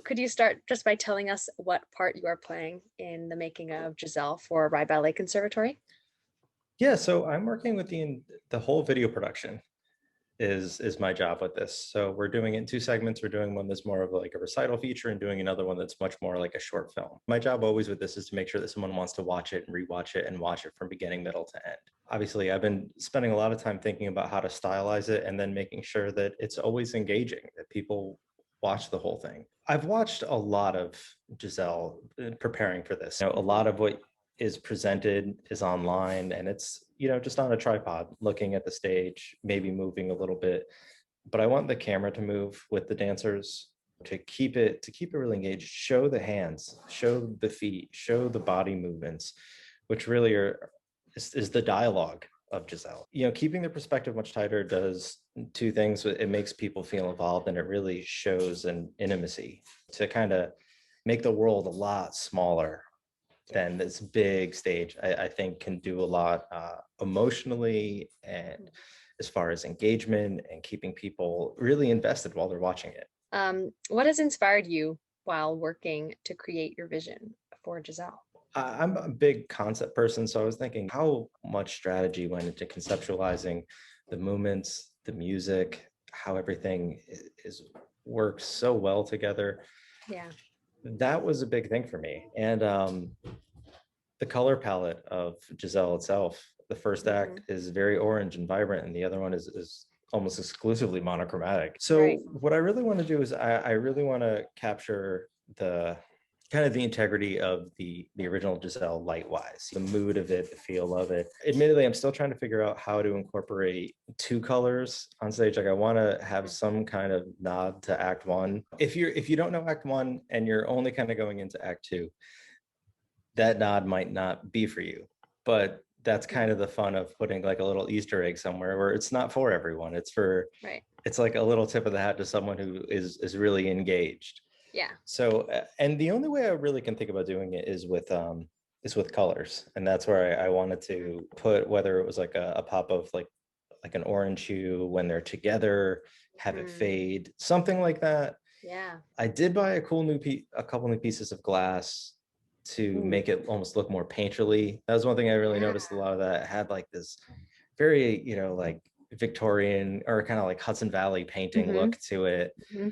could you start just by telling us what part you are playing in the making of Giselle for Rye Ballet Conservatory? Yeah, so I'm working with the whole video production is my job with this. So we're doing it in two segments. We're doing one that's more of like a recital feature and doing another one that's much more like a short film. My job always with this is to make sure that someone wants to watch it and rewatch it and watch it from beginning, middle to end. Obviously, I've been spending a lot of time thinking about how to stylize it and then making sure that it's always engaging, that people watch the whole thing. I've watched a lot of Giselle preparing for this. A lot of what is presented is online and it's, just on a tripod looking at the stage, maybe moving a little bit. But I want the camera to move with the dancers to keep it really engaged, show the hands, show the feet, show the body movements, which really is the dialogue of Giselle. Keeping the perspective much tighter does two things. It makes people feel involved and it really shows an intimacy to kind of make the world a lot smaller than this big stage. I think can do a lot emotionally and as far as engagement and keeping people really invested while they're watching it. What has inspired you while working to create your vision for Giselle? I'm a big concept person, so I was thinking how much strategy went into conceptualizing the movements, the music, how everything is works so well together. Yeah. That was a big thing for me. And the color palette of Giselle itself, the first act is very orange and vibrant, and the other one is almost exclusively monochromatic. So Right. what I really want to do is I really want to capture the kind of the integrity of the original Giselle light wise, the mood of it, the feel of it. Admittedly, I'm still trying to figure out how to incorporate two colors on stage. Like I want to have some kind of nod to act one. If you don't know act one and you're only kind of going into act two, that nod might not be for you. But that's kind of the fun of putting like a little Easter egg somewhere where it's not for everyone. Right. It's like a little tip of the hat to someone who is really engaged. Yeah. So, and the only way I really can think about doing it is with colors, and that's where I wanted to put whether it was like a pop of like an orange hue when they're together, have it fade, something like that. Yeah. I did buy a couple new pieces of glass to Ooh. make it almost look more painterly. That was one thing I really Yeah. noticed a lot of that. It had like this very, like Victorian or kind of like Hudson Valley painting Hmm. look to it. Hmm.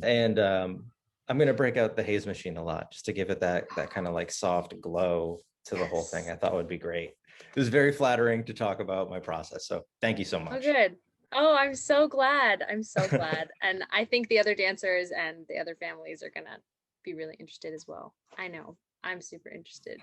And I'm gonna break out the haze machine a lot just to give it that kind of like soft glow to the whole thing. Yes. I thought would be great. It was very flattering to talk about my process. So thank you so Oh, much. good. Oh, I'm so glad. I'm so glad. And I think the other dancers and the other families are gonna be really interested as well. I know. I'm super interested.